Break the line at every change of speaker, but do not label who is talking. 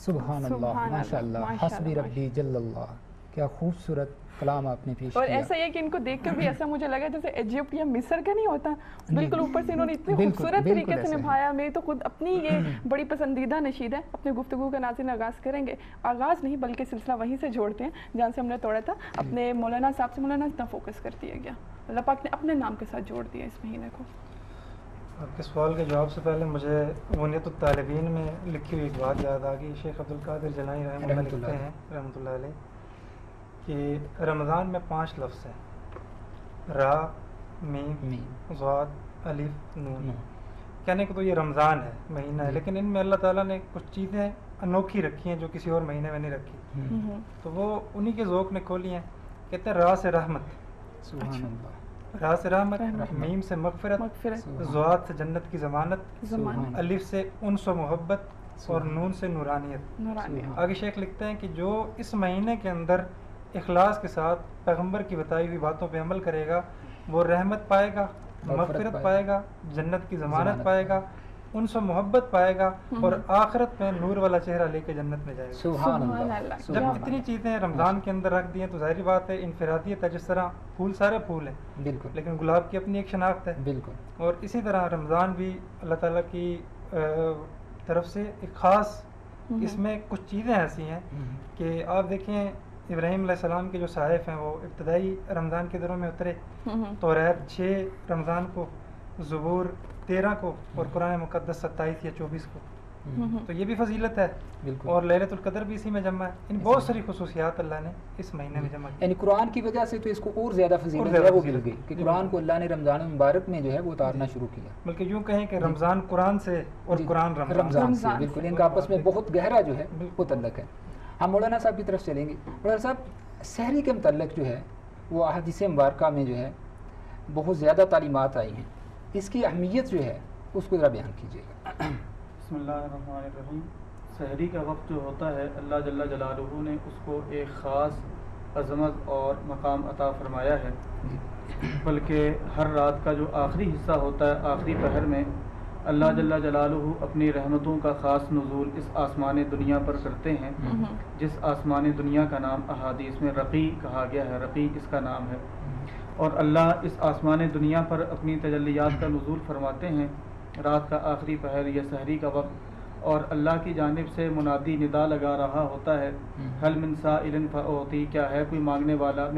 سبحان اللہ، ماشاء اللہ، حسبی ربی جل اللہ، کیا خوبصورت کلام آپ نے پیش
اور
کیا۔
ایسا یہ کہ ان کو دیکھ کر بھی ایسا مجھے لگا جیسے ایجپٹ یا مصر کا نہیں ہوتا، بالکل اوپر سے انہوں نے اتنے خوبصورت طریقے سے نبھایا۔ میری تو خود اپنی یہ بڑی پسندیدہ نشید ہے۔ اپنے گفتگو کا ناظرین آغاز کریں گے، آغاز نہیں بلکہ سلسلہ وہیں سے جوڑتے ہیں جہاں سے ہم نے توڑا تھا، اپنے مولانا صاحب سے۔ مولانا اتنا فوکس کر دیا گیا، اللہ پاک نے اپنے نام کے ساتھ جوڑ دیا اس مہینے کو۔
آپ کے سوال کے جواب سے پہلے مجھے غنیۃ الطالبین میں لکھی ہوئی ایک بات یاد آ گئی۔ شیخ عبدالقادر جیلانی رحمۃ اللہ لکھتے ہیں رحمۃ اللہ علیہ کہ رمضان میں 5 لفظ ہیں، را، میم، ضاد، الف، نون۔ کہنے کو تو یہ رمضان ہے، مہینہ ہے، لیکن ان میں اللہ تعالیٰ نے کچھ چیزیں انوکھی رکھی ہیں جو کسی اور مہینے میں نہیں رکھی، تو وہ انہی کے ذوق نے کھولی ہیں۔ کہتے ہیں را سے رحمت، را سے رحمت، میم سے مغفرت، ضاد سے جنت کی ضمانت، الف سے انس و محبت، اور نون سے نورانیت۔ آگے شیخ لکھتے ہیں کہ جو اس مہینے کے اندر اخلاص کے ساتھ پیغمبر کی بتائی ہوئی باتوں پہ عمل کرے گا وہ رحمت پائے گا، مغفرت پائے گا، جنت کی ضمانت پائے گا، انس و محبت پائے گا، اور آخرت میں نور والا چہرہ لے کے جنت میں جائے گا۔
سبحان اللہ۔
جب اتنی چیزیں رمضان کے اندر رکھ دی ہیں تو ظاہری بات ہے انفرادیت ہے، جس طرح پھول سارے پھول ہیں
بالکل،
لیکن گلاب کی اپنی ایک شناخت ہے،
بالکل،
اور اسی طرح رمضان بھی اللہ تعالیٰ کی طرف سے ایک خاص، اس میں کچھ چیزیں ایسی ہیں کہ آپ دیکھیں ابراہیم علیہ السلام کے جو صحائف ہیں وہ ابتدائی رمضان کے دنوں میں اترے، توریت 6 رمضان کو، زبور 13 کو، اور قرآن مقدس 27 یا 24 کو، تو یہ بھی فضیلت ہے، اور لیلۃ القدر بھی اسی میں جمع ہے۔ ان بہت ساری خصوصیات اللہ نے اس مہینے میں جمع کی،
یعنی قرآن کی وجہ سے تو اس کو اور زیادہ فضیلت ہے وہ مل گئی کہ قرآن کو اللہ نے رمضان مبارک میں جو ہے وہ اتارنا شروع کیا،
بلکہ یوں کہیں کہ رمضان قرآن سے اور قرآن
رمضان سے، بالکل ان کا آپس میں بہت گہرا جو ہے وہ تعلق ہے۔ ہم مولانا صاحب کی طرف چلیں گے۔ مولانا صاحب، سحری کے متعلق جو ہے وہ احادیث مبارکہ میں جو ہے بہت زیادہ تعلیمات آئی ہیں، اس کی اہمیت جو ہے اس کو ذرا بیان کیجیے گا۔
بسم اللہ الرحمن الرحیم۔ سحری کا وقت جو ہوتا ہے اللہ جل جلالہ نے اس کو ایک خاص عظمت اور مقام عطا فرمایا ہے، بلکہ ہر رات کا جو آخری حصہ ہوتا ہے، آخری پہر میں اللہ جل جلالہ اپنی رحمتوں کا خاص نزول اس آسمان دنیا پر کرتے ہیں، جس آسمان دنیا کا نام احادیث میں رقی کہا گیا ہے، رقی اس کا نام ہے، اور اللہ اس آسمان دنیا پر اپنی تجلیات کا نزول فرماتے ہیں رات کا آخری پہر یا سحری کا وقت، اور اللہ کی جانب سے منادی ندا لگا رہا ہوتا ہے، حل من سائل فاعطی، کیا ہے کوئی مانگنے والا